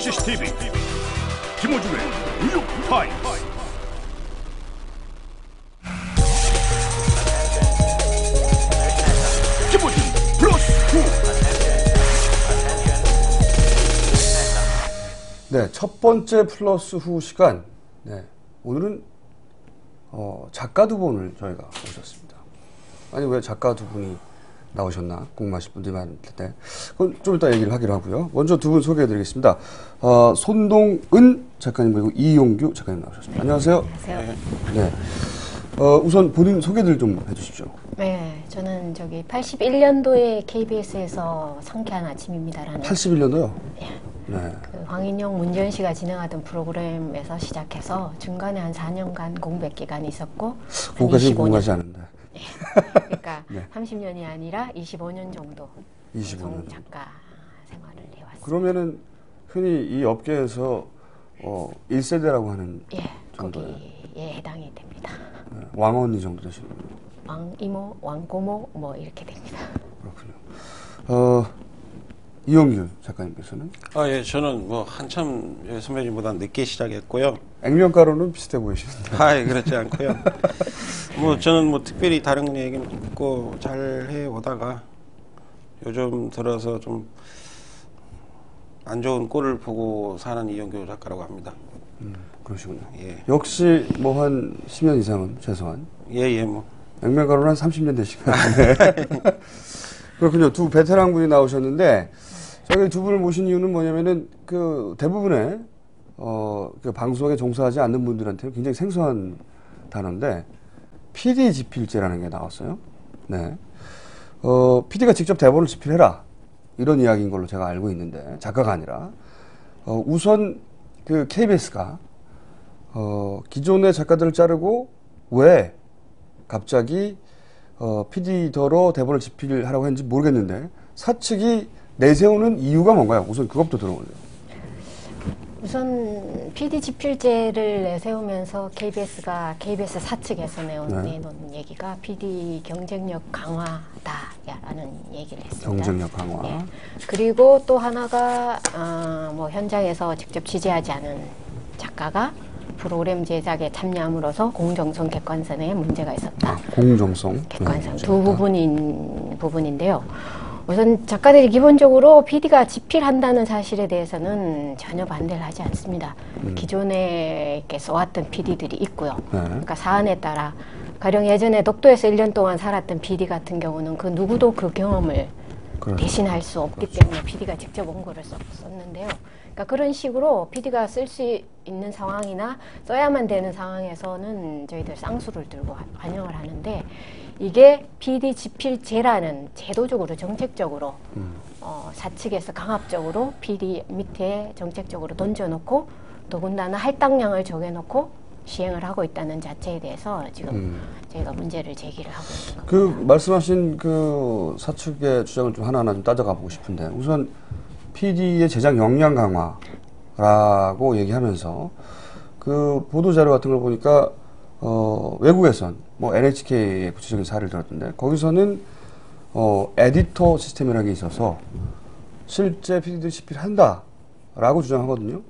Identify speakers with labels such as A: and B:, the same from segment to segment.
A: CCTV 김호중의 뉴욕 타임스. 김호중 플러스 후.
B: 네, 첫 번째 플러스 후 시간. 네, 오늘은 작가 두 분을 저희가 모셨습니다. 아니 왜 작가 두 분이 나오셨나 궁금하실 분들이 많을 텐데 그건 좀 이따 얘기를 하기로 하고요. 먼저 두 분 소개해드리겠습니다. 손동은 작가님 그리고 이용규 작가님 나오셨습니다. 안녕하세요.
C: 안녕하세요.
B: 네, 우선 본인 소개들 좀 해주십시오.
C: 네, 저는 저기 81년도에 KBS에서 상쾌한 아침입니다라는
B: 81년도요?
C: 예,
B: 네.
C: 그 황인용 문전 씨가 진행하던 프로그램에서 시작해서 중간에 한 4년간 공백 기간이 있었고
B: 그거까지는 궁금하지 않은데.
C: 예, 그러니까
B: 네.
C: 30년이 아니라 25년 정도
B: 25년
C: 작가 생활을 해왔습니다.
B: 그러면은 흔히 이 업계에서 1세대라고 하는
C: 예,
B: 정도의
C: 거기에 해당이 됩니다.
B: 왕언니 정도 되시는 거예요.
C: 왕이모, 왕고모 뭐 이렇게 됩니다.
B: 그렇군요. 이용규 작가님께서는
D: 예, 저는 뭐 한참 선배님보다 늦게 시작했고요.
B: 액면가로는 비슷해 보이시는데.
D: 예, 그렇지 않고요. 뭐 저는 뭐 특별히 다른 얘기는 없고 잘 해오다가 요즘 들어서 좀 안 좋은 꼴을 보고 사는 이용규 작가라고 합니다.
B: 그러시군요.
D: 예.
B: 역시 뭐 한 10년 이상은 최소한.
D: 예, 뭐.
B: 액면가로는 한 30년 되시겠네요. 그렇군요. 두 베테랑 분이 나오셨는데 저희 두 분을 모신 이유는 뭐냐면은 그 대부분의 그 방송에 종사하지 않는 분들한테는 굉장히 생소한 단어인데 PD 집필제라는 게 나왔어요. 네. PD가 직접 대본을 집필해라. 이런 이야기인 걸로 제가 알고 있는데 작가가 아니라 우선 그 KBS가 기존의 작가들을 자르고 왜 갑자기 PD더러 대본을 집필하라고 했는지 모르겠는데 사측이 내세우는 이유가 뭔가요? 우선 그것부터 들어볼래요.
C: 우선 PD 집필제를 내세우면서 KBS가 KBS 사측에서 내놓은 얘기가 PD 경쟁력 강화다라는 얘기를 했습니다.
B: 경쟁력 강화.
C: 예. 그리고 또 하나가 뭐 현장에서 직접 취재하지 않은 작가가 프로그램 제작에 참여함으로써 공정성, 객관성에 문제가 있었다.
B: 공정성,
C: 객관성 두 부분인데요. 우선 작가들이 기본적으로 PD가 집필한다는 사실에 대해서는 전혀 반대를 하지 않습니다. 기존에 이렇게 써왔던 PD들이 있고요. 그러니까 사안에 따라 가령 예전에 독도에서 1년 동안 살았던 PD 같은 경우는 그 누구도 그 경험을 대신할 수 없기 때문에 PD가 직접 원고를 썼는데요. 그러니까 그런 식으로 PD가 쓸 수 있는 상황이나 써야만 되는 상황에서는 저희들 쌍수를 들고 환영을 하는데 이게 PD 집필제라는 제도적으로 정책적으로 사측에서 강압적으로 PD 밑에 정책적으로 던져놓고 더군다나 할당량을 정해놓고 시행을 하고 있다는 자체에 대해서 지금 저희가 문제를 제기를 하고 있는 겁니다.
B: 그 말씀하신 그 사측의 주장을 좀 하나하나 좀 따져가 보고 싶은데 우선 PD의 제작 역량 강화라고 얘기하면서 그 보도자료 같은 걸 보니까 외국에선 뭐 NHK의 구체적인 사례를 들었던데 거기서는 에디터 시스템이라는 게 있어서 실제 PD들이 집필한다라고 주장하거든요.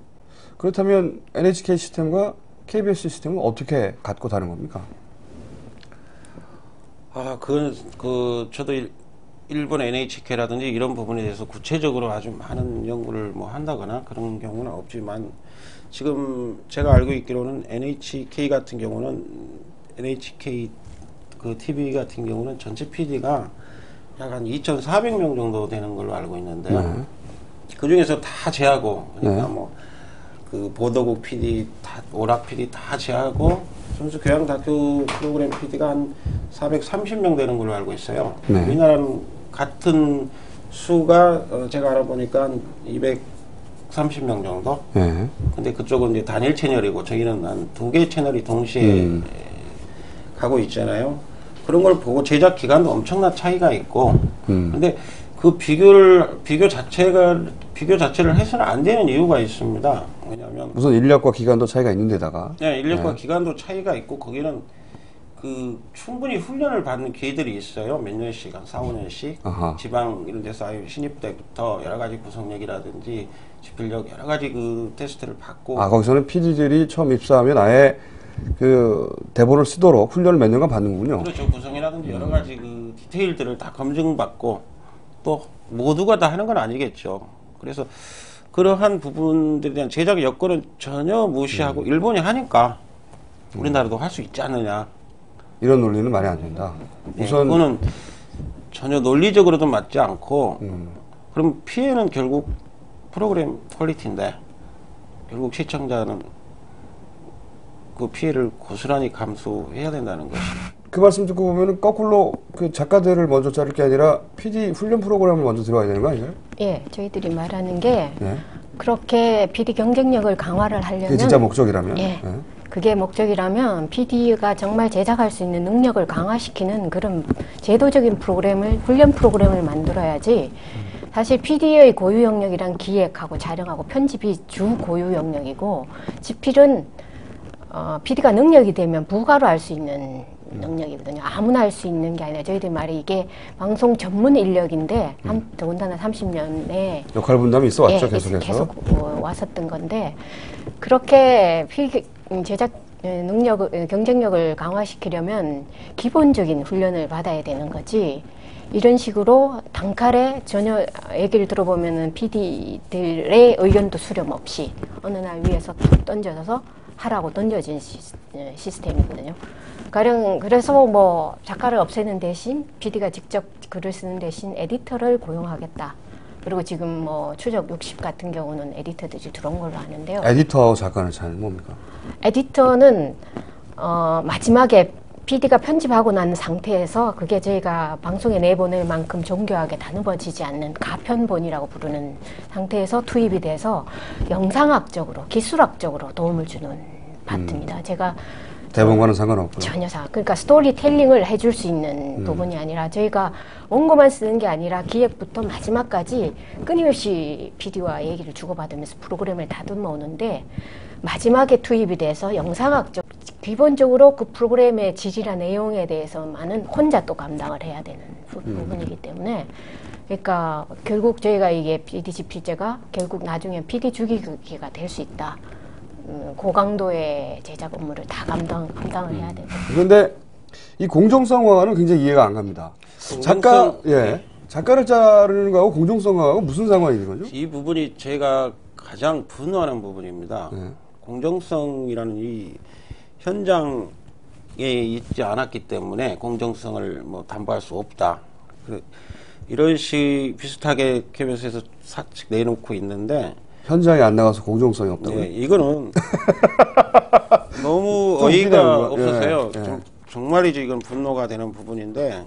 B: 그렇다면 NHK 시스템과 KBS 시스템은 어떻게 같고 다른 겁니까?
D: 저도 일본 NHK라든지 이런 부분에 대해서 구체적으로 아주 많은 연구를 뭐 한다거나 그런 경우는 없지만 지금 제가 알고 있기로는 NHK 같은 경우는 NHK 그 TV 같은 경우는 전체 PD가 약 한 2,400명 정도 되는 걸로 알고 있는데요. 그 중에서 다 제하고 그러니까 뭐 그 보도국 PD, 오락 PD 다 제하고 선수 교양 다큐 프로그램 PD가 한 430명 되는 걸로 알고 있어요. 우리나라는 같은 수가 제가 알아보니까 한 230명 정도. 근데 그쪽은 이제 단일 채널이고 저희는 한 2개 채널이 동시에 가고 있잖아요. 그런 걸 보고 제작 기간도 엄청난 차이가 있고. 근데 그 비교 자체를 해서는 안 되는 이유가 있습니다. 왜냐하면
B: 우선 인력과 기간도 차이가 있는 데다가
D: 인력과 기간도 차이가 있고 거기는 그 충분히 훈련을 받는 기회들이 있어요. 몇 년씩, 한 4, 5년씩.
B: 아하.
D: 지방 이런 데서 아예 신입 때부터 여러 가지 구성력이라든지 집필력 여러 가지 그 테스트를 받고.
B: 아, 거기서는 PD들이 처음 입사하면 아예 그 대본을 쓰도록 훈련을 몇 년간 받는군요.
D: 그렇죠. 구성이라든지 여러 가지 그 디테일들을 다 검증받고 또 모두가 다 하는 건 아니겠죠. 그래서 그러한 부분들에 대한 제작 여건은 전혀 무시하고 일본이 하니까 우리나라도 할 수 있지 않느냐.
B: 이런 논리는 말이 안 된다.
D: 네,
B: 우선
D: 그거는 전혀 논리적으로도 맞지 않고 그럼 피해는 결국 프로그램 퀄리티인데 결국 시청자는 그 피해를 고스란히 감수해야 된다는 것이.
B: 그 말씀 듣고 보면은 거꾸로 그 작가들을 먼저 자를 게 아니라 PD 훈련 프로그램을 먼저 들어가야 되는 거 아니에요?
C: 예, 저희들이 말하는 게
B: 네.
C: 그렇게 PD 경쟁력을 강화를 하려면
B: 그게 진짜 목적이라면.
C: 예.
B: 네.
C: 그게 목적이라면 PD가 정말 제작할 수 있는 능력을 강화시키는 그런 제도적인 프로그램을, 훈련 프로그램을 만들어야지. 사실 PD의 고유 영역이란 기획하고 촬영하고 편집이 주 고유 영역이고, 집필은 PD가 능력이 되면 부가로 할 수 있는 능력이거든요. 아무나 할 수 있는 게 아니라 저희들 말이 이게 방송 전문 인력인데 더군다나 30년에
B: 역할 분담이 있어 왔죠.
C: 예,
B: 계속해서.
C: 계속 왔었던 건데 그렇게 제작 능력, 경쟁력을 강화시키려면 기본적인 훈련을 받아야 되는 거지. 이런 식으로 단칼에 전혀 얘기를 들어보면은 PD들의 의견도 수렴 없이 어느 날 위에서 툭 던져서 하라고 던져진 시스템이거든요. 가령 그래서 뭐 작가를 없애는 대신 PD가 직접 글을 쓰는 대신 에디터를 고용하겠다. 그리고 지금 뭐 추적 60 같은 경우는 에디터들이 들어온 걸로 아는데요.
B: 에디터하고 작가는 차이는 뭡니까?
C: 에디터는 마지막에 PD가 편집하고 난 상태에서 그게 저희가 방송에 내보낼 만큼 정교하게 다듬어지지 않는 가편본이라고 부르는 상태에서 투입이 돼서 영상학적으로, 기술학적으로 도움을 주는 파트입니다. 제가
B: 대본과는 상관없고요.
C: 전혀 그러니까 스토리텔링을 해줄 수 있는 부분이 아니라 저희가 원고만 쓰는 게 아니라 기획부터 마지막까지 끊임없이 PD와 얘기를 주고받으면서 프로그램을 다듬어 오는데 마지막에 투입이 돼서 영상학적 기본적으로 그 프로그램의 질이나 내용에 대해서만은 혼자 또 감당을 해야 되는 부분이기 때문에 그러니까 결국 저희가 이게 PD 집필제가 결국 나중에 PD 주기가 될 수 있다. 고강도의 제작 업무를 다 감당을 해야 되고.
B: 그런데 이 공정성화는 굉장히 이해가 안 갑니다. 작가를 자르는 거하고 공정성화하고 무슨 상관이 있는 거죠?
D: 이 부분이 제가 가장 분노하는 부분입니다.
B: 네.
D: 공정성이라는 이 현장에 있지 않았기 때문에 공정성을 뭐 담보할 수 없다. 이런 식 비슷하게 KBS에서 사측 내놓고 있는데
B: 현장에 안 나가서 공정성이 없다고요?
D: 네, 이거는 너무 어이가 없어서요.
B: 예, 예.
D: 정말이지 이건 분노가 되는 부분인데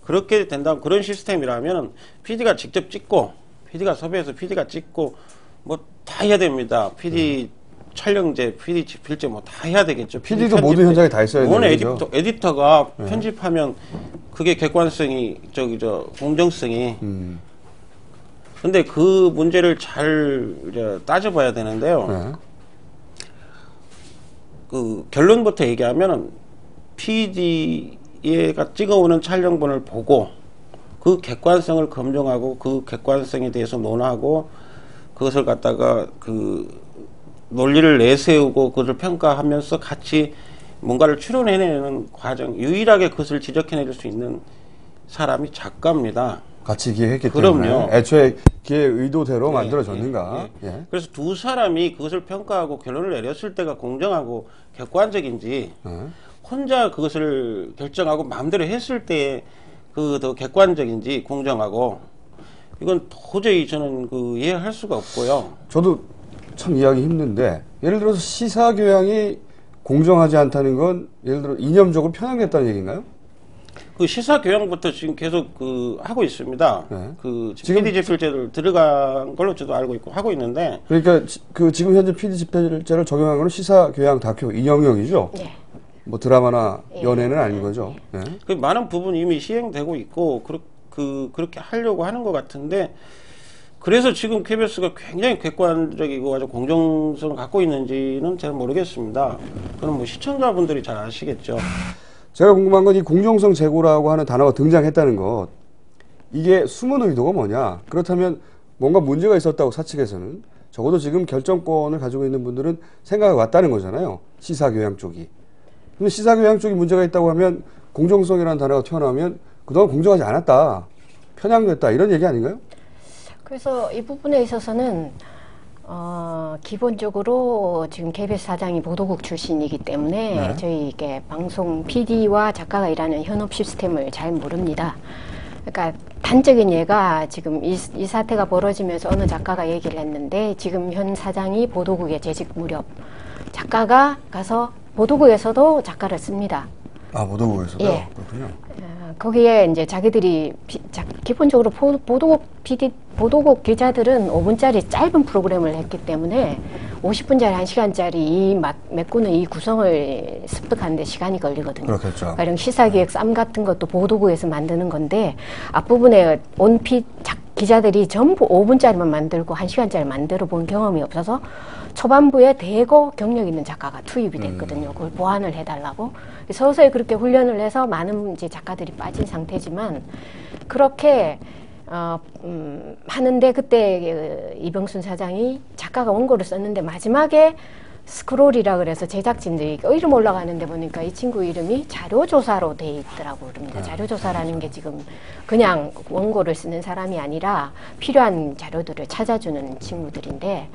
D: 그렇게 된다면 그런 시스템이라면 PD가 직접 찍고 PD가 섭외해서 PD가 찍고 뭐 다 해야 됩니다. PD 촬영제, PD 집필제 뭐 다 해야 되겠죠.
B: PD도 모든 현장에 다 있어야 되는 거죠.
D: 에디터가 편집하면 그게 객관성이 공정성이 근데 그 문제를 잘 따져봐야 되는데요.
B: 네.
D: 그 결론부터 얘기하면 PD가 찍어오는 촬영본을 보고 그 객관성을 검증하고 그 객관성에 대해서 논하고 그것을 갖다가 그 논리를 내세우고 그것을 평가하면서 같이 뭔가를 추론해내는 과정, 유일하게 그것을 지적해낼 수 있는 사람이 작가입니다.
B: 같이 기획했기
D: 그럼요.
B: 때문에 애초에 기획 의도대로 만들어졌는가. 예.
D: 그래서 두 사람이 그것을 평가하고 결론을 내렸을 때가 공정하고 객관적인지 혼자 그것을 결정하고 마음대로 했을 때 그 더 객관적인지 공정하고 이건 도저히 저는 그 이해할 수가 없고요.
B: 저도 참 이해하기 힘든데 예를 들어서 시사 교양이 공정하지 않다는 건 예를 들어 이념적으로 편향했다는 얘기인가요?
D: 그 시사 교양부터 지금 계속 그 하고 있습니다.
B: 네.
D: 그
B: 지금
D: PD 집필제를 들어간 걸로 저도 알고 있고 하고 있는데
B: 그러니까 그 지금 현재 PD 집필제를 적용한 거는 시사 교양 다큐 이 영역이죠.
C: 네.
B: 뭐 드라마나 연애는 아닌 거죠. 네.
D: 그 많은 부분이 이미 시행되고 있고 그렇게 하려고 하는 것 같은데 그래서 지금 KBS가 굉장히 객관적이고 아주 공정성을 갖고 있는지는 잘 모르겠습니다. 그건 뭐 시청자분들이 잘 아시겠죠.
B: 제가 궁금한 건 이 공정성 제고라고 하는 단어가 등장했다는 것, 이게 숨은 의도가 뭐냐? 그렇다면 뭔가 문제가 있었다고 사측에서는 적어도 지금 결정권을 가지고 있는 분들은 생각해 왔다는 거잖아요. 시사교양 쪽이. 근데 시사교양 쪽이 문제가 있다고 하면 공정성이라는 단어가 튀어나오면 그동안 공정하지 않았다, 편향됐다, 이런 얘기 아닌가요?
C: 그래서 이 부분에 있어서는 기본적으로 지금 KBS 사장이 보도국 출신이기 때문에
B: 네.
C: 저희 이게 방송 PD와 작가가 일하는 현업 시스템을 잘 모릅니다. 그러니까 단적인 예가 지금 이 사태가 벌어지면서 어느 작가가 얘기를 했는데, 지금 현 사장이 보도국에 재직 무렵 작가가 가서 보도국에서도 작가를 씁니다.
B: 아, 보도국에서도?
C: 예.
B: 그렇군요.
C: 거기에 이제 자기들이 기본적으로 보도국 기자들은 5분짜리 짧은 프로그램을 했기 때문에 50분짜리 1시간짜리 이 메꾸는 이 구성을 습득하는데 시간이 걸리거든요.
B: 그렇겠죠.
C: 가령 시사기획 쌈 같은 것도 보도국에서 만드는 건데, 앞부분에 기자들이 전부 5분짜리만 만들고 1시간짜리 만들어 본 경험이 없어서 초반부에 대거 경력 있는 작가가 투입이 됐거든요. 그걸 보완을 해달라고. 서서히 그렇게 훈련을 해서 많은 이제 작가들이 빠진 상태지만, 그렇게 하는데 그때 이병순 사장이 작가가 원고를 썼는데 마지막에 스크롤이라 그래서 제작진들이 이름 올라가는데 보니까 이 친구 이름이 자료조사로 돼 있더라고 그럽니다. 자료조사라는 게 지금 그냥 원고를 쓰는 사람이 아니라 필요한 자료들을 찾아주는 친구들인데,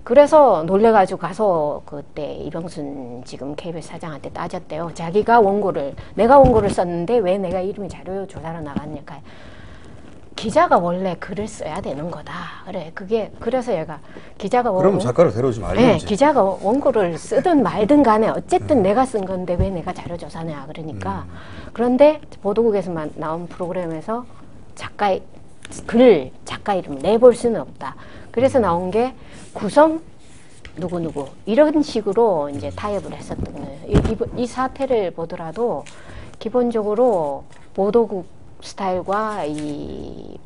C: 그래서 놀래가지고 가서 그때 이병순 지금 KBS 사장한테 따졌대요. 내가 원고를 썼는데 왜 내가 이름이 자료조사로 나갔냐까. 기자가 원래 글을 써야 되는 거다. 그래서 얘가 기자가
B: 그러면 작가를 데려오지 말든지.
C: 네, 기자가 원고를 쓰든 말든 간에 어쨌든 내가 쓴 건데 왜 내가 자료조사냐 그러니까. 그런데 보도국에서만 나온 프로그램에서 작가 이름을 내볼 수는 없다. 그래서 나온 게 구성 누구누구 이런 식으로 이제 타협을 했었던 거예요. 이 사태를 보더라도 기본적으로 보도국 스타일과 이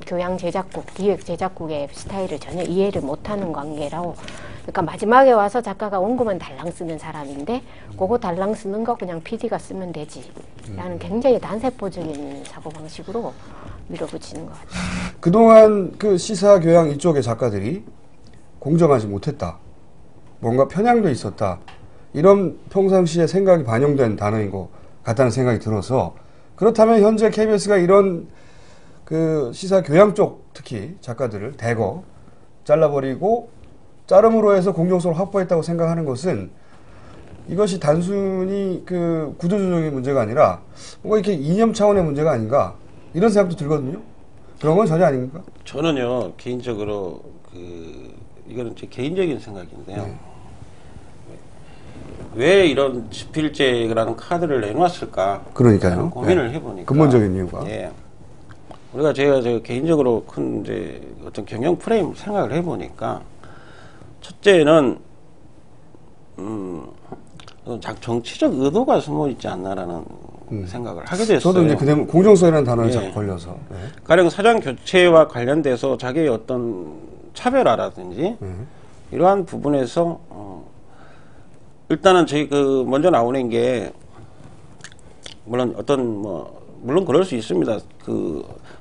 C: 교양 제작국, 기획 제작국의 스타일을 전혀 이해를 못하는 관계라고. 그러니까 마지막에 와서 작가가 원고만 달랑 쓰는 사람인데, 그거 달랑 쓰는 거 그냥 PD가 쓰면 되지 라는 굉장히 단세포적인 사고방식으로 밀어붙이는 것 같아요.
B: 그동안 그 시사교양 이쪽의 작가들이 공정하지 못했다, 뭔가 편향돼 있었다, 이런 평상시에 생각이 반영된 단어인 것 같다는 생각이 들어서, 그렇다면 현재 KBS가 이런 그 시사 교양 쪽 특히 작가들을 대거 잘라버리고 자름으로 해서 공정성을 확보했다고 생각하는 것은, 이것이 단순히 그 구조조정의 문제가 아니라 뭔가 이렇게 이념 차원의 문제가 아닌가, 이런 생각도 들거든요. 그런 건 전혀 아닙니까?
D: 저는요, 개인적으로 이거는 제 개인적인 생각인데요. 왜 이런 집필제라는 카드를 내놓았을까?
B: 그러니까요.
D: 고민을 해보니까.
B: 근본적인 이유가.
D: 예. 제가 개인적으로 큰 이제 어떤 경영 프레임 생각을 해보니까, 첫째는, 정치적 의도가 숨어 있지 않나라는 생각을 하게 됐어요.
B: 저도 이제 그냥 공정성이라는 단어에 자꾸 걸려서. 네.
D: 가령 사장 교체와 관련돼서 자기의 어떤 차별화라든지 이러한 부분에서 일단은 저희 먼저 나오는 게, 물론 물론 그럴 수 있습니다.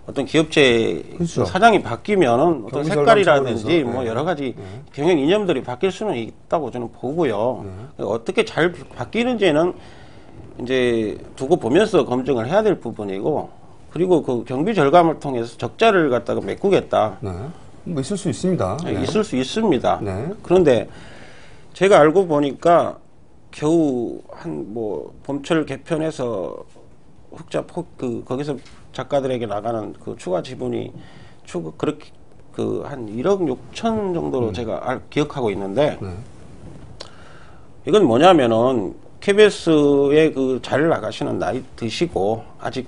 D: 어떤 기업체
B: 그렇죠.
D: 사장이 바뀌면은 어떤 색깔이라든지
B: 네.
D: 여러 가지 경영 이념들이 바뀔 수는 있다고 저는 보고요. 어떻게 잘 바뀌는지는 이제 두고 보면서 검증을 해야 될 부분이고, 그리고 그 경비 절감을 통해서 적자를 갖다가 메꾸겠다.
B: 네. 뭐 있을 수 있습니다. 네.
D: 있을 수 있습니다.
B: 네.
D: 그런데 제가 알고 보니까 겨우 봄철 개편에서 거기서 작가들에게 나가는 그 추가 지분이 그렇게 한 1억 6천 정도로 제가 기억하고 있는데, 이건 뭐냐면은 KBS에 잘 나가시는 나이 드시고 아직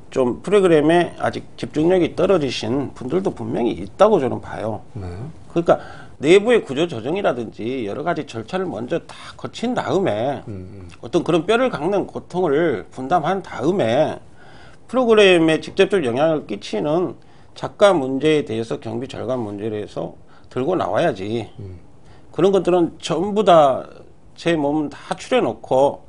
D: 좀 프로그램에 아직 집중력이 떨어지신 분들도 분명히 있다고 저는 봐요. 그러니까 내부의 구조 조정이라든지 여러 가지 절차를 먼저 다 거친 다음에 어떤 그런 뼈를 깎는 고통을 분담한 다음에 프로그램에 직접적 영향을 끼치는 작가 문제에 대해서 경비 절감 문제에 대해서 들고 나와야지. 그런 것들은 전부 다 제 몸 다 추려놓고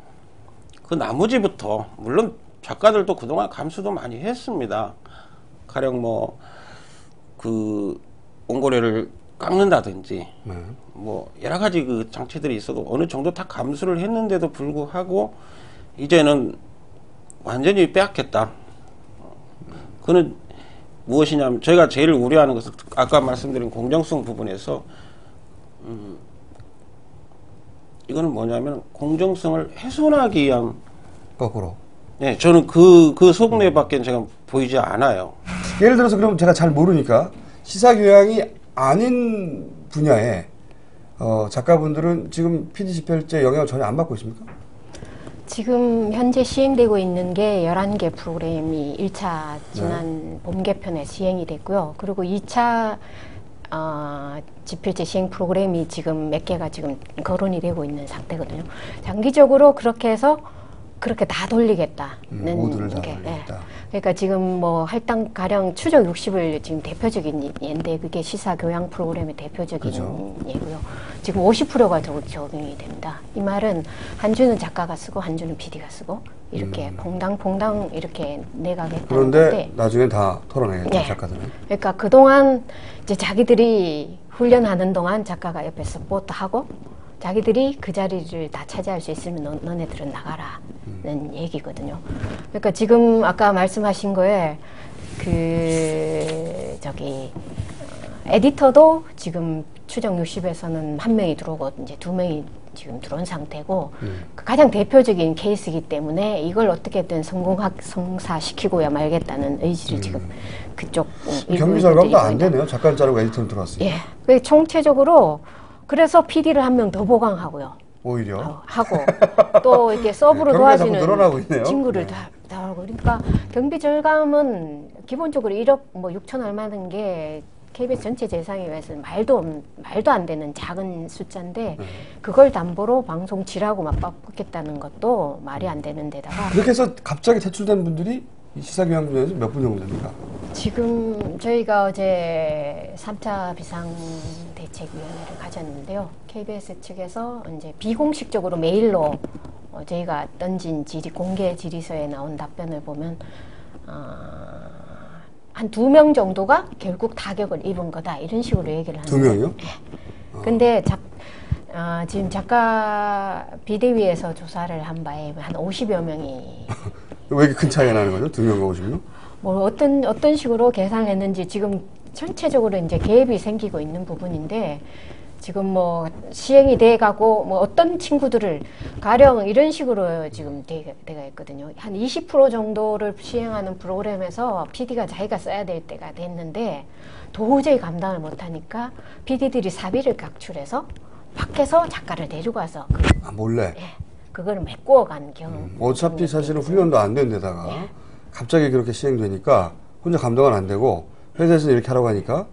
D: 그 나머지부터 물론 작가들도 그동안 감수도 많이 했습니다. 가령 뭐 그 원고료를 깎는다든지 뭐 여러 가지 그 장치들이 있어도 어느 정도 다 감수를 했는데도 불구하고 이제는 완전히 빼앗겠다. 그는 무엇이냐면 저희가 제일 우려하는 것은 아까 말씀드린 공정성 부분에서 이거는 뭐냐면 공정성을 훼손하기 위한
B: 거꾸로.
D: 네, 저는 그 속내밖에 제가 보이지 않아요.
B: 예를 들어서 그럼 제가 잘 모르니까 시사교양이 아닌 분야에 작가분들은 지금 PD집필제 영향을 전혀 안 받고 있습니까?
C: 지금 현재 시행되고 있는 게 11개 프로그램이 1차 지난 봄 개편에 시행이 됐고요. 그리고 2차 집필제 시행 프로그램이 지금 몇 개가 지금 거론이 되고 있는 상태거든요. 장기적으로 그렇게 해서 그렇게 다 돌리겠다는
B: 모두를 다
C: 게,
B: 돌리겠다.
C: 그러니까 지금 뭐 할당 가령 추적 60을 지금 대표적인 예인데 그게 시사 교양 프로그램의 대표적인
B: 그죠.
C: 예고요. 지금 50%가 적용이 됩니다. 이 말은 한 주는 작가가 쓰고 한 주는 PD가 쓰고 이렇게 퐁당퐁당 이렇게 내가겠다는
B: 그런데
C: 건데
B: 나중에 다 털어내겠죠,
C: 네.
B: 작가들은.
C: 그러니까 그동안 이제 자기들이 훈련하는 동안 작가가 옆에서 서포트 하고 자기들이 그 자리를 다 차지할 수 있으면 너네들은 나가라는 얘기거든요. 그러니까 지금 아까 말씀하신 거에 에디터도 지금 추정 60에서는 한 명이 들어오고 이제 2명이 지금 들어온 상태고 가장 대표적인 케이스이기 때문에 이걸 어떻게든 성사시키고야 말겠다는 의지를 지금 그쪽
B: 경비 절감도 안 되네요. 작가를 자르고 에디터를 들어왔어요.
C: 예, 총체적으로 그래서 PD를 한 명 더 보강하고요.
B: 오히려
C: 하고 또 이렇게 서브로
B: 경비가 자꾸 늘어나고
C: 도와주는
B: 있네요.
C: 친구를
B: 네.
C: 다 하고 그러니까 경비 절감은 기본적으로 1억 뭐 6천 얼마는 게 KBS 전체 재상에 비해서는 말도 안 되는 작은 숫자인데 그걸 담보로 방송 질하고 맞바꾸겠다는 것도 말이 안 되는 데다가
B: 그렇게 해서 갑자기 퇴출된 분들이 이 시사교양 분야에서 몇 분 정도 됩니까?
C: 지금 저희가 어제 3차 비상대책위원회를 가졌는데요. KBS 측에서 이제 비공식적으로 메일로 저희가 던진 공개 질의서에 나온 답변을 보면 한 2명 정도가 결국 타격을 입은 거다 이런 식으로 얘기를 하는
B: 2명이요?
C: 네. 근데 지금 작가 비대위에서 조사를 한 바에 한 50여 명이
B: 왜 이렇게 큰 차이가 나는 거죠? 2명과 50명?
C: 뭐 어떤 식으로 계산을 했는지 지금 전체적으로 이제 갭이 생기고 있는 부분인데 지금 뭐 시행이 돼 가고 뭐 어떤 친구들을 가령 이런 식으로 지금 돼가 있거든요. 한 20% 정도를 시행하는 프로그램에서 PD가 자기가 써야 될 때가 됐는데 도저히 감당을 못 하니까 PD들이 사비를 각출해서 밖에서 작가를 데리고 와서
B: 몰래?
C: 그걸 메꾸어 간 경우.
B: 어차피 사실은 훈련도 안 된 데다가 갑자기 그렇게 시행되니까 혼자 감당은 안 되고 회사에서 이렇게 하라고 하니까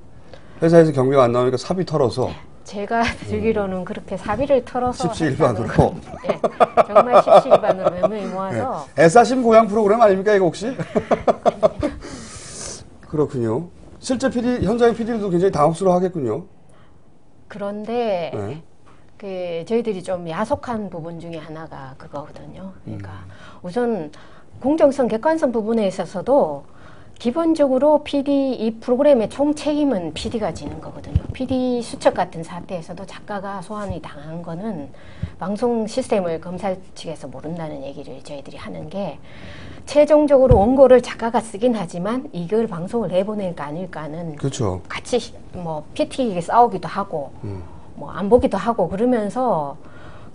B: 회사에서 경비가 안 나오니까 사비 털어서
C: 제가 듣기로는 그렇게 사비를 털어서
B: 십시일반으로
C: 네, 정말 십시일반으로 몇 명이 모아서
B: 애사심 고양 프로그램 아닙니까 이거 혹시? 그렇군요. 실제 현장의 PD들도 굉장히 당혹스러워 하겠군요.
C: 그런데
B: 네.
C: 저희들이 좀 야속한 부분 중에 하나가 그거거든요. 그러니까 우선 공정성, 객관성 부분에 있어서도 기본적으로 이 프로그램의 총 책임은 PD가 지는 거거든요. PD 수첩 같은 사태에서도 작가가 소환이 당한 거는 방송 시스템을 검사 측에서 모른다는 얘기를 저희들이 하는 게 최종적으로 원고를 작가가 쓰긴 하지만 이걸 방송을 내보낼까 아닐까는
B: 그렇죠.
C: 같이 뭐 PT에게 싸우기도 하고 뭐 안 보기도 하고 그러면서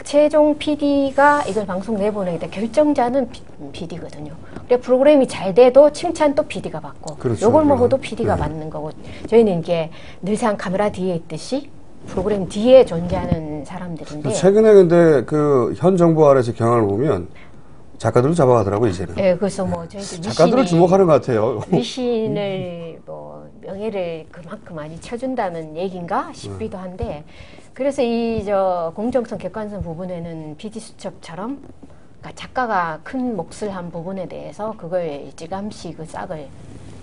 C: 최종 PD가 이걸 방송 내보내기때 결정자는 PD거든요. 그래 프로그램이 잘 돼도 칭찬도 PD가 받고
B: 그렇죠,
C: 요걸
B: 물론.
C: 먹어도 PD가
B: 네.
C: 받는 거고 저희는 이게 늘상 카메라 뒤에 있듯이 프로그램 뒤에 존재하는 사람들인데
B: 최근에 근데 그 현 정부 아래에서 경향을 보면 작가들도 잡아가더라고 이제는.
C: 네, 그래서 뭐 저희들
B: 작가들을 주목하는 것 같아요.
C: 미신을 뭐 명예를 그만큼 많이 쳐준다는 얘기인가 싶기도 한데 그래서 이 공정성 객관성 부분에는 PD 수첩처럼 그러니까 작가가 큰 몫을 한 부분에 대해서 그걸 일찌감치 그 싹을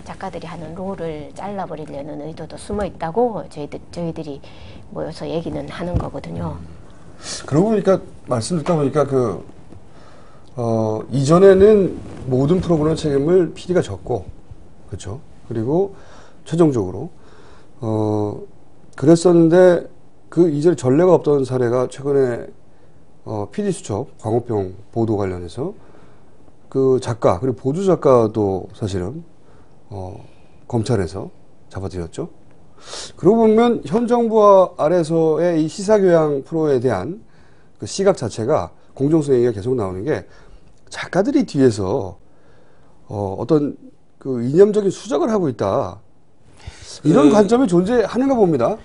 C: 작가들이 하는 롤을 잘라버리려는 의도도 숨어 있다고 저희들이 모여서 얘기는 하는 거거든요.
B: 그러고 보니까 말씀 듣다 보니까 이전에는 모든 프로그램 책임을 PD가 졌고, 그렇죠. 그리고 최종적으로 그랬었는데 그 이전에 전례가 없던 사례가 최근에 PD 수첩 광우병 보도 관련해서 그 작가 그리고 보도 작가도 사실은 검찰에서 잡아들였죠. 그러고 보면 현 정부 아래서의 이 시사교양 프로에 대한 그 시각 자체가 공정성 얘기가 계속 나오는 게 작가들이 뒤에서 어떤 그 이념적인 수작을 하고 있다. 이런 관점이 존재하는가 봅니다.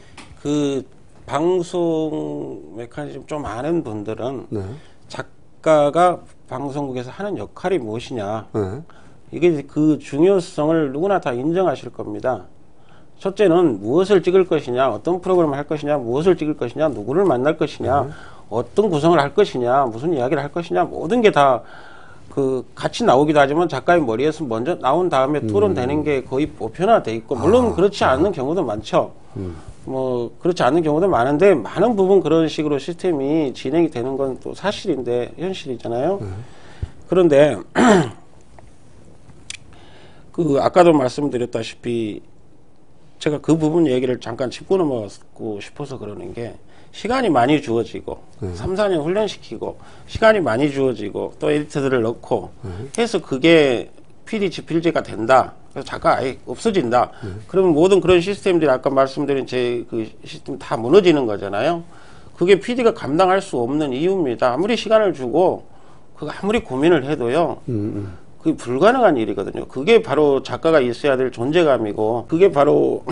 D: 그 방송 메커니즘 좀 아는 분들은
B: 네.
D: 작가가 방송국에서 하는 역할이 무엇이냐.
B: 네.
D: 이게 그 중요성을 누구나 다 인정하실 겁니다. 첫째는 무엇을 찍을 것이냐, 어떤 프로그램을 할 것이냐, 무엇을 찍을 것이냐, 누구를 만날 것이냐, 어떤 구성을 할 것이냐, 무슨 이야기를 할 것이냐, 모든 게 다 그 같이 나오기도 하지만 작가의 머리에서 먼저 나온 다음에 토론되는 게 거의 보편화돼 있고, 물론 그렇지 않은 경우도 많죠. 뭐 그렇지 않은 경우도 많은데 많은 부분 그런 식으로 시스템이 진행이 되는 건 또 사실인데 현실이잖아요. 그런데 그 아까도 말씀드렸다시피 제가 그 부분 얘기를 잠깐 짚고 넘어가고 싶어서 그러는 게 시간이 많이 주어지고 3, 4년 훈련시키고 시간이 많이 주어지고 또 에디터들을 넣고 해서 그게 PD 집필제가 된다. 그래서 작가 아예 없어진다. 그러면 모든 그런 시스템들이 아까 말씀드린 제 그 시스템 다 무너지는 거잖아요. 그게 PD가 감당할 수 없는 이유입니다. 아무리 시간을 주고 그거 아무리 고민을 해도요. 그게 불가능한 일이거든요. 그게 바로 작가가 있어야 될 존재감이고 그게 바로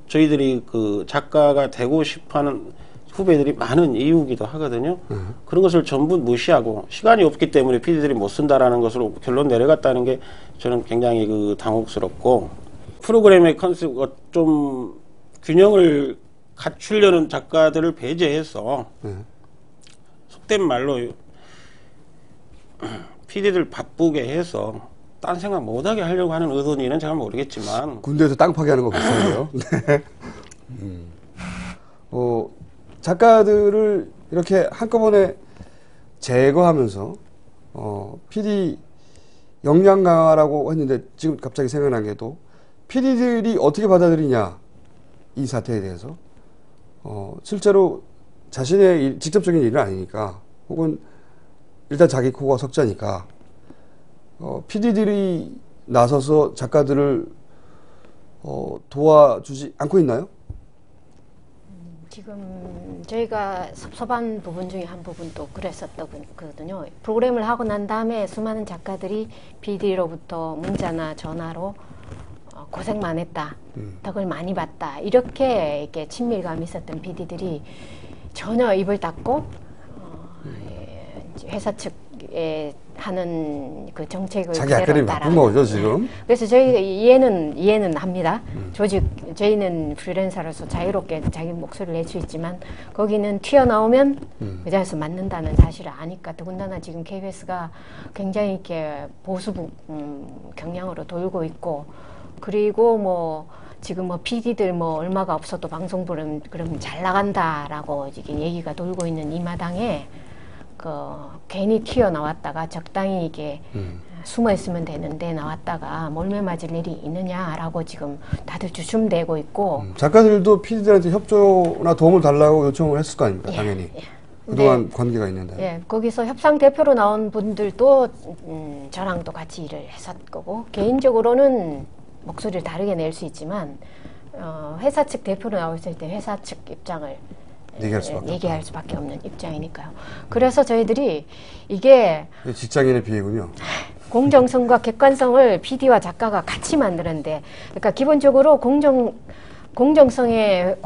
D: 저희들이 그 작가가 되고 싶어하는 후배들이 많은 이유이기도 하거든요. 그런 것을 전부 무시하고 시간이 없기 때문에 PD들이 못 쓴다라는 것으로 결론 내려갔다는 게 저는 굉장히 그 당혹스럽고 프로그램의 컨셉 좀 균형을 갖추려는 작가들을 배제해서 속된 말로 PD들 바쁘게 해서 딴 생각 못하게 하려고 하는 의도인지는 잘 모르겠지만
B: 군대에서 땅 파괴하는 거 비슷하고요. 네. 작가들을 이렇게 한꺼번에 제거하면서 PD 역량 강화라고 했는데 지금 갑자기 생각난 게도 PD들이 어떻게 받아들이냐 이 사태에 대해서 실제로 자신의 직접적인 일은 아니니까 혹은 일단 자기 코가 석자니까 PD들이 나서서 작가들을 도와주지 않고 있나요?
C: 지금 저희가 섭섭한 부분 중에 한 부분도 그랬었거든요. 프로그램을 하고 난 다음에 수많은 작가들이 PD로부터 문자나 전화로 고생 많았다, 덕을 많이 봤다 이렇게 친밀감이 있었던 PD들이 전혀 입을 닫고 회사 측에 하는 그 정책을
B: 자기 아까리 바꾼 거죠 지금.
C: 그래서 저희가 이해는 합니다. 저희는 프리랜서로서 자유롭게 자기 목소리를 낼 수 있지만 거기는 튀어나오면 그 자리에서 맞는다는 사실을 아니까 더군다나 지금 KBS가 굉장히 이렇게 보수 경향으로 돌고 있고 그리고 뭐 지금 뭐 PD들 뭐 얼마가 없어도 방송 그럼 잘 나간다라고 지금 얘기가 돌고 있는 이 마당에 괜히 튀어나왔다가 적당히 이게 숨어 있으면 되는데 나왔다가 몰매 맞을 일이 있느냐라고 지금 다들 주춤대고 있고
B: 작가들도 PD들한테 협조나 도움을 달라고 요청을 했을 거 아닙니까? 당연히. 그동안 관계가 있는데.
C: 예, 거기서 협상 대표로 나온 분들도 저랑도 같이 일을 했었고 개인적으로는 목소리를 다르게 낼 수 있지만 회사 측 대표로 나왔을 때 회사 측 입장을 얘기할 수밖에 없는 입장이니까요. 그래서 저희들이 이게
B: 직장인의 비애군요.
C: 공정성과 객관성을 PD와 작가가 같이 만드는데, 그러니까 기본적으로 공정성을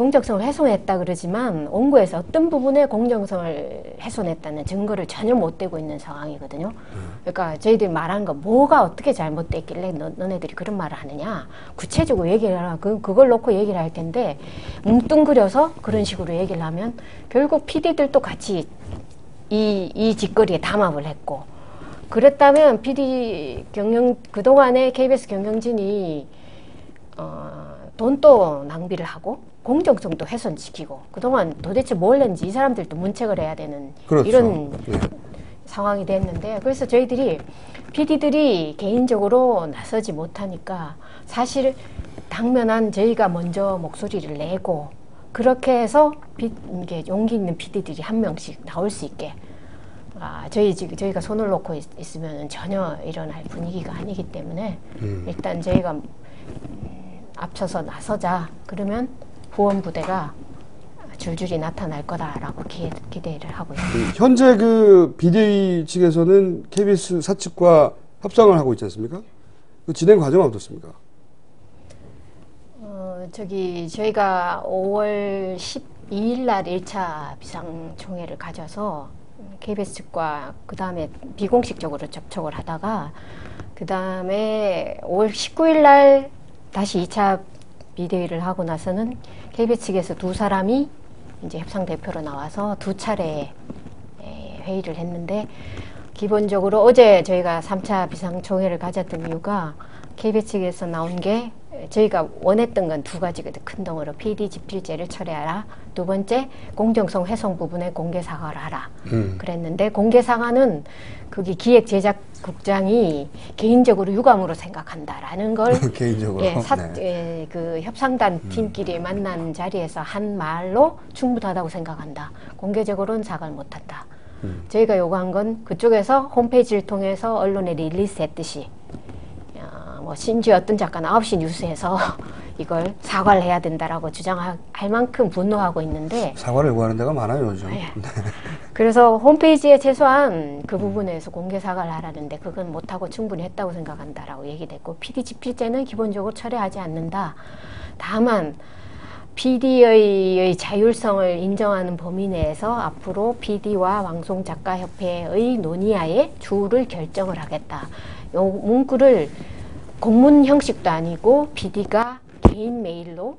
C: 훼손했다 그러지만 원고에서 어떤 부분에 공정성을 훼손했다는 증거를 전혀 못 대고 있는 상황이거든요. 그러니까 저희들이 말한 거 뭐가 어떻게 잘못됐길래 너네들이 그런 말을 하느냐 구체적으로 얘기를 하라. 그걸 놓고 얘기를 할 텐데 뭉뚱그려서 그런 식으로 얘기를 하면 결국 PD들도 같이 이 짓거리에 담합을 했고 그랬다면 그동안에 KBS 경영진이 돈도 낭비를 하고 공정성도 훼손시키고 그동안 도대체 뭘 했는지 이 사람들도 문책을 해야 되는
B: 그렇죠.
C: 이런 상황이 됐는데 그래서 저희들이 PD들이 개인적으로 나서지 못하니까 사실 당면한 저희가 먼저 목소리를 내고 그렇게 해서 이게 용기 있는 PD들이 한 명씩 나올 수 있게 저희가 손을 놓고 있으면 전혀 일어날 분위기가 아니기 때문에 일단 저희가 앞서서 나서자 그러면 후원 부대가 줄줄이 나타날 거다라고 기대를 하고 있습니다.
B: 현재 그 비대위 측에서는 KBS 사측과 협상을 하고 있지 않습니까? 그 진행 과정은 어떻습니까?
C: 저희가 5월 12일 날 1차 비상총회를 가져서 KBS 측과 그 다음에 비공식적으로 접촉을 하다가 그 다음에 5월 19일 날 다시 2차 비대위를 하고 나서는 KBS 측에서 두 사람이 이제 협상 대표로 나와서 두 차례 회의를 했는데 기본적으로 어제 저희가 3차 비상총회를 가졌던 이유가 KBS 측에서 나온 게 저희가 원했던 건 두 가지거든. 큰 덩어리로 PD 집필제를 철회하라. 두 번째 공정성 훼손 부분에 공개 사과를 하라. 그랬는데 공개 사과는 그게 기획제작국장이 개인적으로 유감으로 생각한다라는 걸
B: 개인적으로
C: 그 협상단 팀끼리 만난 자리에서 한 말로 충분하다고 생각한다. 공개적으로는 사과를 못한다. 저희가 요구한 건 그쪽에서 홈페이지를 통해서 언론에 릴리스했듯이 뭐 심지어 어떤 작가는 9시 뉴스에서 이걸 사과를 해야 된다라고 주장할 만큼 분노하고 있는데
B: 사과를 요구하는 데가 많아요 요즘.
C: 네. 그래서 홈페이지에 최소한 그 부분에서 공개 사과를 하라는데 그건 못하고 충분히 했다고 생각한다라고 얘기됐고 PD 집필제는 기본적으로 철회하지 않는다. 다만 PD의 자율성을 인정하는 범위 내에서 앞으로 PD와 방송작가협회의 논의하에 주를 결정을 하겠다. 요 문구를 공문 형식도 아니고 PD가 개인 메일로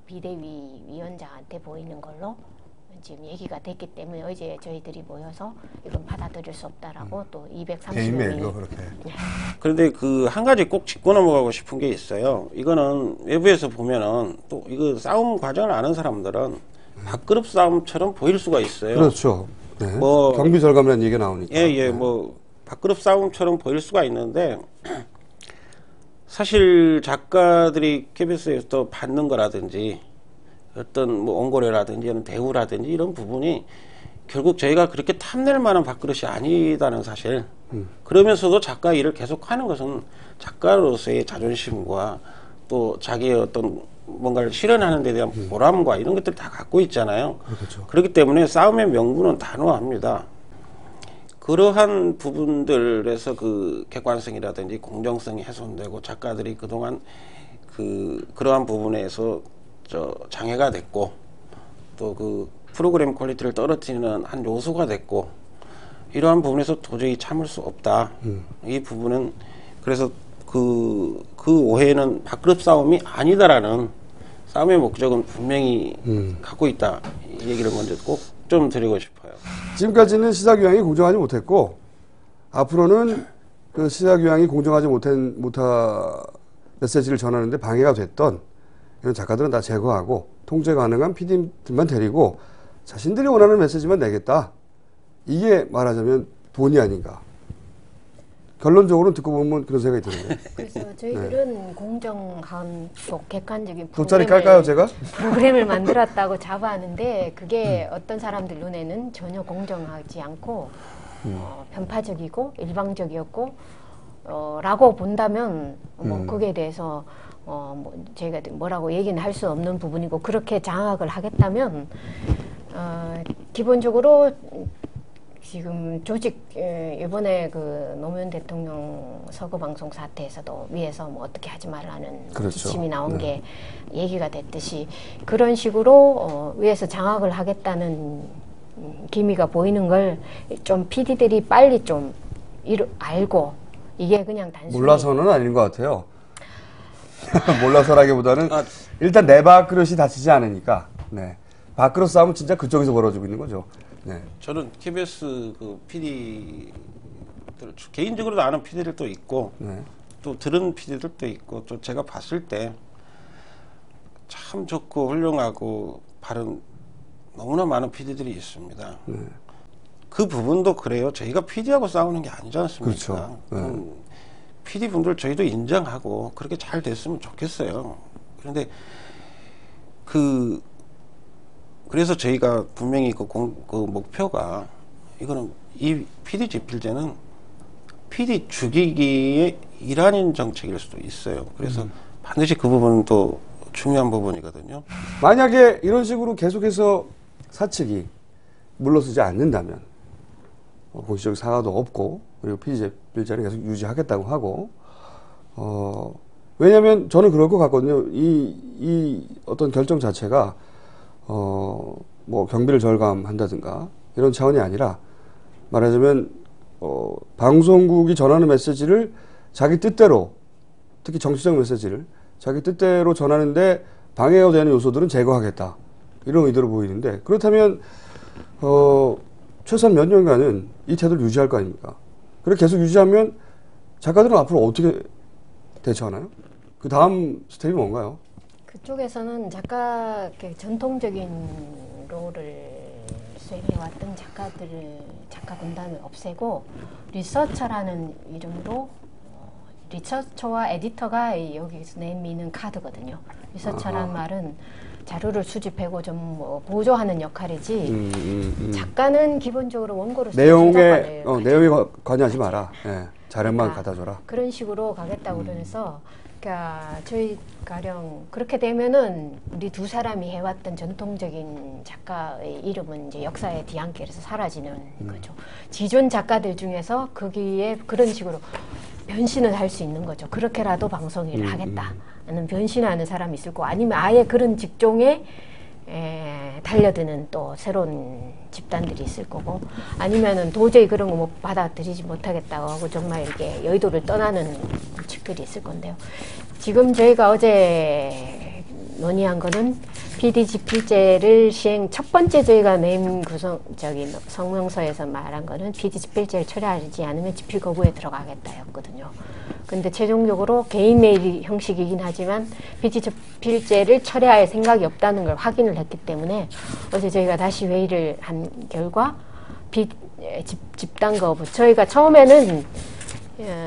C: 비대위 위원장한테 보이는 걸로 지금 얘기가 됐기 때문에 어제 저희들이 모여서 이건 받아들일 수 없다라고 또 230명이
B: 개인 메일로 그렇게.
D: 그런데 그 한 가지 꼭 짚고 넘어가고 싶은 게 있어요. 이거는 외부에서 보면은 또 이거 싸움 과정을 아는 사람들은 밥그릇 싸움처럼 보일 수가 있어요.
B: 그렇죠. 네.
D: 뭐
B: 경비 절감이라는 얘기가 나오니까.
D: 네. 뭐 밥그릇 싸움처럼 보일 수가 있는데 사실 작가들이 KBS에서 받는 거라든지 어떤 뭐 원고료라든지 이런 대우라든지 이런 부분이 결국 저희가 그렇게 탐낼 만한 밥그릇이 아니다는 사실. 그러면서도 작가 일을 계속하는 것은 작가로서의 자존심과 또 자기의 어떤 뭔가를 실현하는 데 대한 보람과 이런 것들 다 갖고 있잖아요.
B: 그렇죠.
D: 그렇기 때문에 싸움의 명분은 단호합니다. 그러한 부분들에서 그 객관성이라든지 공정성이 훼손되고 작가들이 그동안 그러한 부분에서 장애가 됐고 또 그 프로그램 퀄리티를 떨어뜨리는 한 요소가 됐고 이러한 부분에서 도저히 참을 수 없다. 이 부분은 그래서 그 오해는 밥그릇 싸움이 아니다라는 싸움의 목적은 분명히 갖고 있다. 이 얘기를 먼저 꼭 좀 드리고 싶어요.
B: 지금까지는 시사교양이 공정하지 못했고 앞으로는 그 시사교양이 공정하지 못한 메시지를 전하는데 방해가 됐던 이런 작가들은 다 제거하고 통제 가능한 PD들만 데리고 자신들이 원하는 메시지만 내겠다. 이게 말하자면 본의 아닌가. 결론적으로는 듣고 보면 그런 생각이 드네요.
C: 그래서 저희들은 공정한 또 객관적인
B: 돗자리 깔까요 제가?
C: 프로그램을 만들었다고 자부하는데 그게 어떤 사람들 눈에는 전혀 공정하지 않고 편파적이고 일방적이었고 라고 본다면 뭐 거기에 대해서 뭐 저희가 뭐라고 얘기는 할 수 없는 부분이고 그렇게 장악을 하겠다면 기본적으로 지금 조직 이번에 그 노무현 대통령 서구방송 사태에서도 위에서 뭐 어떻게 하지 말라는
B: 그렇죠.
C: 지침이 나온 게 얘기가 됐듯이 그런 식으로 위에서 장악을 하겠다는 기미가 보이는 걸 좀 PD들이 빨리 좀 알고 이게 그냥 단순히
B: 몰라서는 아닌 것 같아요. 몰라서라기보다는 일단 내 밥그릇이 다치지 않으니까. 네. 밥그릇 싸움은 진짜 그쪽에서 벌어지고 있는 거죠. 네.
D: 저는 KBS 그 PD 개인적으로도 아는 PD들도 있고 또 들은 PD들도 있고 또 제가 봤을 때 참 좋고 훌륭하고 바른 너무나 많은 PD들이 있습니다. 그 부분도 그래요. 저희가 PD하고 싸우는 게 아니지 않습니까?
B: 그렇죠.
D: PD 분들 저희도 인정하고 그렇게 잘 됐으면 좋겠어요. 그런데 그래서 저희가 분명히 그 목표가 이거는 이 PD 집필제는 PD 죽이기의 일환인 정책일 수도 있어요. 그래서 반드시 그 부분은 또 중요한 부분이거든요.
B: 만약에 이런 식으로 계속해서 사측이 물러서지 않는다면 공식적 사과도 없고 그리고 피의자를 계속 유지하겠다고 하고 왜냐하면 저는 그럴 것 같거든요. 이 어떤 결정 자체가 뭐 경비를 절감한다든가 이런 차원이 아니라 말하자면 방송국이 전하는 메시지를 자기 뜻대로 특히 정치적 메시지를 자기 뜻대로 전하는데 방해가 되는 요소들은 제거하겠다 이런 의도로 보이는데 그렇다면 최소한 몇 년간은 이 태도를 유지할 거 아닙니까? 그렇게 계속 유지하면 작가들은 앞으로 어떻게 대처하나요? 그 다음 스텝이 뭔가요?
C: 그쪽에서는 작가 전통적인 롤을 수행해왔던 작가 군단을 없애고 리서처라는 이름으로 리서처와 에디터가 여기서 내미는 카드거든요. 리서처란 말은 자료를 수집하고 좀 보조하는 역할이지 작가는 기본적으로 원고를
B: 내용에 관여하지 마라. 네, 자료만 갖다 줘라.
C: 그런 식으로 가겠다고 그러면서 그러니까 저희 가령 그렇게 되면은 우리 두 사람이 해왔던 전통적인 작가의 이름은 이제 역사의 뒤안길에서 사라지는 거죠. 기존 작가들 중에서 거기에 그런 식으로 변신을 할 수 있는 거죠. 그렇게라도 방송 일을 하겠다는 변신하는 사람이 있을 거고 아니면 아예 그런 직종에 달려드는 또 새로운 집단들이 있을 거고 아니면은 도저히 그런 거 못 받아들이지 못하겠다고 하고 정말 이렇게 여의도를 떠나는 측들이 있을 건데요. 지금 저희가 어제 논의한 거는 PD 집필제를 시행 첫 번째 저희가 내임 성명서에서 말한 거는 PD 집필제를 철회하지 않으면 집필 거부에 들어가겠다였거든요. 근데 최종적으로 개인 메일 형식이긴 하지만 PD 집필제를 철회할 생각이 없다는 걸 확인을 했기 때문에 어제 저희가 다시 회의를 한 결과 집단 거부 저희가 처음에는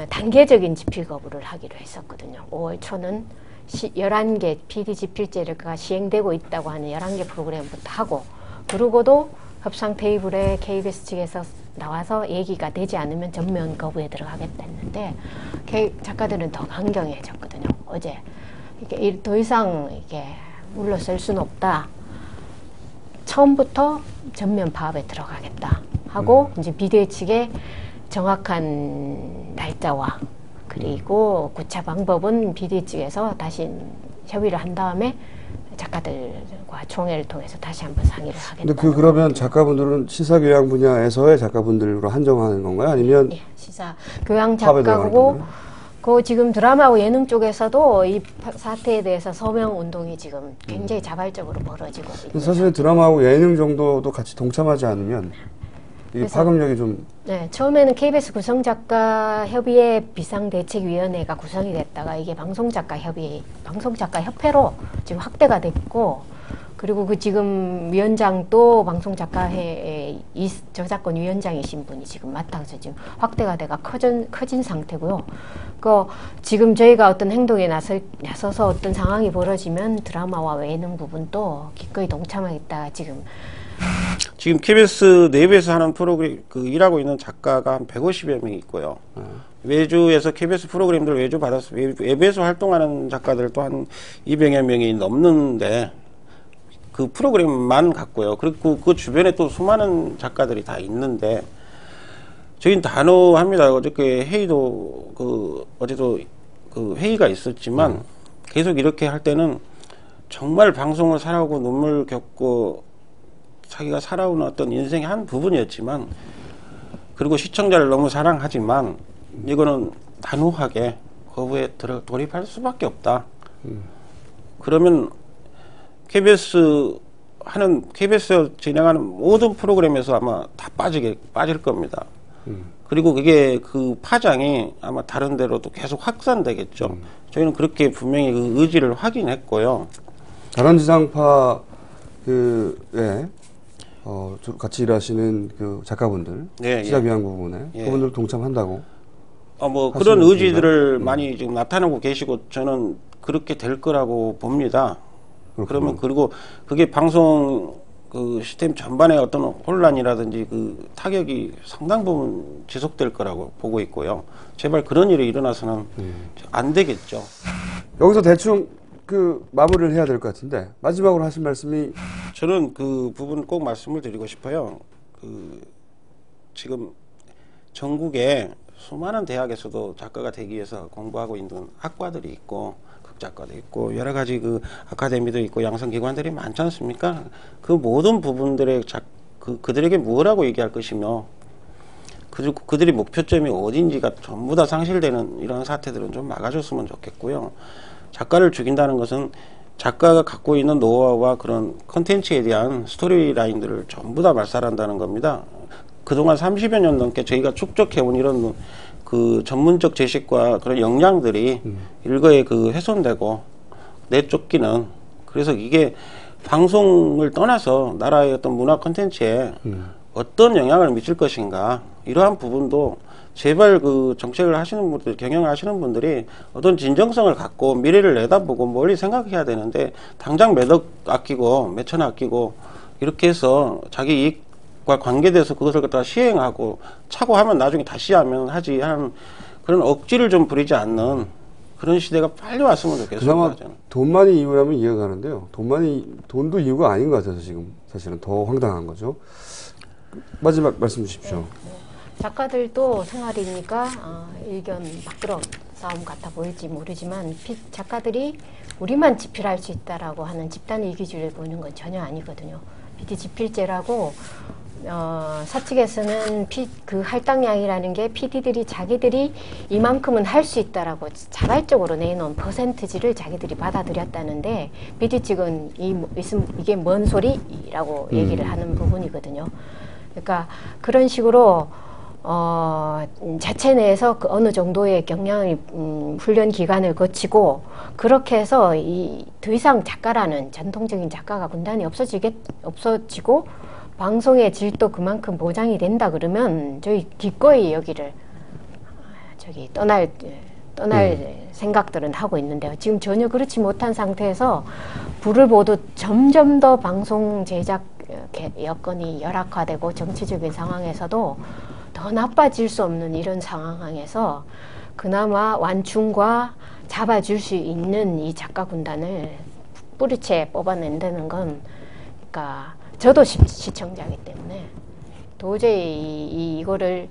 C: 단계적인 집필 거부를 하기로 했었거든요. 5월 초는 11개 PD 집필제가 시행되고 있다고 하는 11개 프로그램부터 하고 그러고도 협상 테이블에 KBS 측에서 나와서 얘기가 되지 않으면 전면 거부에 들어가겠다 했는데 작가들은 더 강경해졌거든요. 어제 이렇게 더 이상 이렇게 물러설 수는 없다. 처음부터 전면 파업에 들어가겠다 하고 이제 비대위 측에 정확한 날짜와 그리고 구차 방법은 비대위 측에서 다시 협의를 한 다음에 작가들과 총회를 통해서 다시 한번 상의를 하겠다.
B: 근데 그러면 작가분들은 시사교양 분야에서의 작가분들로 한정하는 건가요? 아니면
C: 예, 시사교양 작가고 그 지금 드라마하고 예능 쪽에서도 이 사태에 대해서 서명 운동이 지금 굉장히 자발적으로 벌어지고 있는
B: 사실 드라마하고 예능 정도도 같이 동참하지 않으면 이게 파급력이 좀
C: 네, 처음에는 KBS 구성작가 협의회 비상대책위원회가 구성이 됐다가 이게 방송작가협회로 지금 확대가 됐고 그리고 그 지금 위원장도 방송작가회의 저작권 위원장이신 분이 지금 맡아서 지금 확대가 돼가 커진 상태고요. 지금 저희가 어떤 행동에 나서서 어떤 상황이 벌어지면 드라마와 예능 부분도 기꺼이 동참하겠다 지금
D: KBS 내부에서 하는 프로그램 일하고 있는 작가가 한 150여 명 있고요. 외주에서 KBS 프로그램들 외주 받아서 외부에서 활동하는 작가들도 한 200여 명이 넘는데 그 프로그램만 갖고요. 그리고 그 주변에 또 수많은 작가들이 다 있는데 저희는 단호합니다. 어저께 회의도 어제도 회의가 있었지만 계속 이렇게 할 때는 정말 방송을 살아오고 눈물 겪고 자기가 살아온 어떤 인생의 한 부분이었지만 그리고 시청자를 너무 사랑하지만 이거는 단호하게 거부에 돌입할 수밖에 없다. 그러면 KBS 진행하는 모든 프로그램에서 아마 다 빠질 겁니다. 그리고 그게 그 파장이 아마 다른 데로도 계속 확산되겠죠. 저희는 그렇게 분명히 그 의지를 확인했고요.
B: 다른 지상파 같이 일하시는 그 작가분들,
D: 예,
B: 시사교양 부분에
D: 예.
B: 그분들 동참한다고.
D: 뭐
B: 하시는
D: 그런 의지들을
B: 분인가요?
D: 많이 지금 나타내고 계시고 저는 그렇게 될 거라고 봅니다.
B: 그렇군요.
D: 그러면 그리고 그게 방송 그 시스템 전반의 어떤 혼란이라든지 그 타격이 상당 부분 지속될 거라고 보고 있고요. 제발 그런 일이 일어나서는 안 되겠죠.
B: 여기서 대충 그 마무리를 해야 될 것 같은데 마지막으로 하실 말씀이
D: 저는 그 부분 꼭 말씀을 드리고 싶어요. 그 지금 전국에 수많은 대학에서도 작가가 되기 위해서 공부하고 있는 학과들이 있고 극작가도 있고 여러 가지 그 아카데미도 있고 양성기관들이 많지 않습니까? 그 모든 부분들의 그들에게 뭐라고 얘기할 것이며 그들이 목표점이 어딘지가 전부 다 상실되는 이런 사태들은 좀 막아줬으면 좋겠고요. 작가를 죽인다는 것은 작가가 갖고 있는 노하우와 그런 컨텐츠에 대한 스토리라인들을 전부 다 말살한다는 겁니다. 그동안 30여 년 넘게 저희가 축적해온 이런 그 전문적 지식과 그런 역량들이 일거에 그 훼손되고 내쫓기는, 그래서 이게 방송을 떠나서 나라의 어떤 문화 콘텐츠에 어떤 영향을 미칠 것인가, 이러한 부분도 제발 그 정책을 하시는 분들, 경영을 하시는 분들이 어떤 진정성을 갖고 미래를 내다보고 멀리 생각해야 되는데, 당장 몇 억 아끼고 몇 천 아끼고 이렇게 해서 자기 이익과 관계돼서 그것을 갖다가 시행하고 차고 하면 나중에 다시 하면 하지 하는 그런 억지를 좀 부리지 않는 그런 시대가 빨리 왔으면 좋겠습니다.
B: 그나마
D: 저는.
B: 돈만이 이유라면 이해가 가는데요. 돈도 이유가 아닌 것 같아서 지금 사실은 더 황당한 거죠. 마지막 말씀 주십시오.
C: 작가들도 생활이니까 의견 밖으로 싸움 같아 보일지 모르지만 작가들이 우리만 집필할 수 있다라고 하는 집단 이기주의를 보이는 건 전혀 아니거든요. PD 집필제라고 사측에서는 그 할당량이라는 게 PD들이 자기들이 이만큼은 할 수 있다라고 자발적으로 내놓은 퍼센트지를 자기들이 받아들였다는데 PD 측은 이게 뭔 소리라고 얘기를 하는 부분이거든요. 그러니까 그런 식으로 자체 내에서 그 어느 정도의 경영의 훈련 기간을 거치고 그렇게 해서 더 이상 작가라는 전통적인 작가가 군단이 없어지고 방송의 질도 그만큼 보장이 된다 그러면 저희 기꺼이 여기를 떠날 생각들은 하고 있는데요. 지금 전혀 그렇지 못한 상태에서 불을 보듯 점점 더 방송 제작 여건이 열악화되고 정치적인 상황에서도 더 나빠질 수 없는 이런 상황에서 그나마 완충과 잡아줄 수 있는 이 작가 군단을 뿌리채 뽑아낸다는 건, 그러니까 저도 시청자이기 때문에 도저히 이거를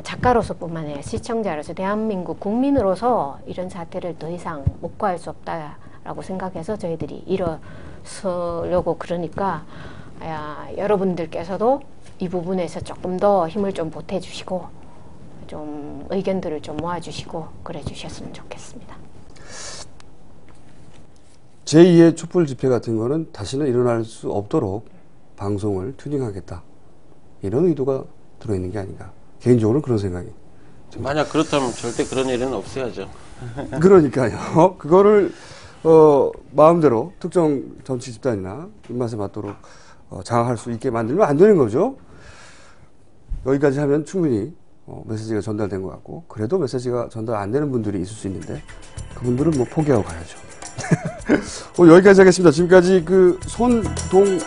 C: 작가로서뿐만 아니라 시청자로서 대한민국 국민으로서 이런 사태를 더 이상 묵과할 수 없다라고 생각해서 저희들이 일어서려고 그러니까 여러분들께서도 이 부분에서 조금 더 힘을 좀 보태주시고 좀 의견들을 좀 모아주시고 그래 주셨으면 좋겠습니다.
B: 제2의 촛불 집회 같은 거는 다시는 일어날 수 없도록 방송을 튜닝하겠다, 이런 의도가 들어있는 게 아닌가, 개인적으로는 그런 생각이 듭니다.
D: 만약 그렇다면 절대 그런 일은 없어야죠.
B: 그러니까요. 그거를 마음대로 특정 정치 집단이나 입맛에 맞도록 장악할 수 있게 만들면 안 되는 거죠. 여기까지 하면 충분히 메시지가 전달된 것 같고, 그래도 메시지가 전달 안 되는 분들이 있을 수 있는데 그분들은 뭐 포기하고 가야죠. 오늘 여기까지 하겠습니다. 지금까지 그 손동은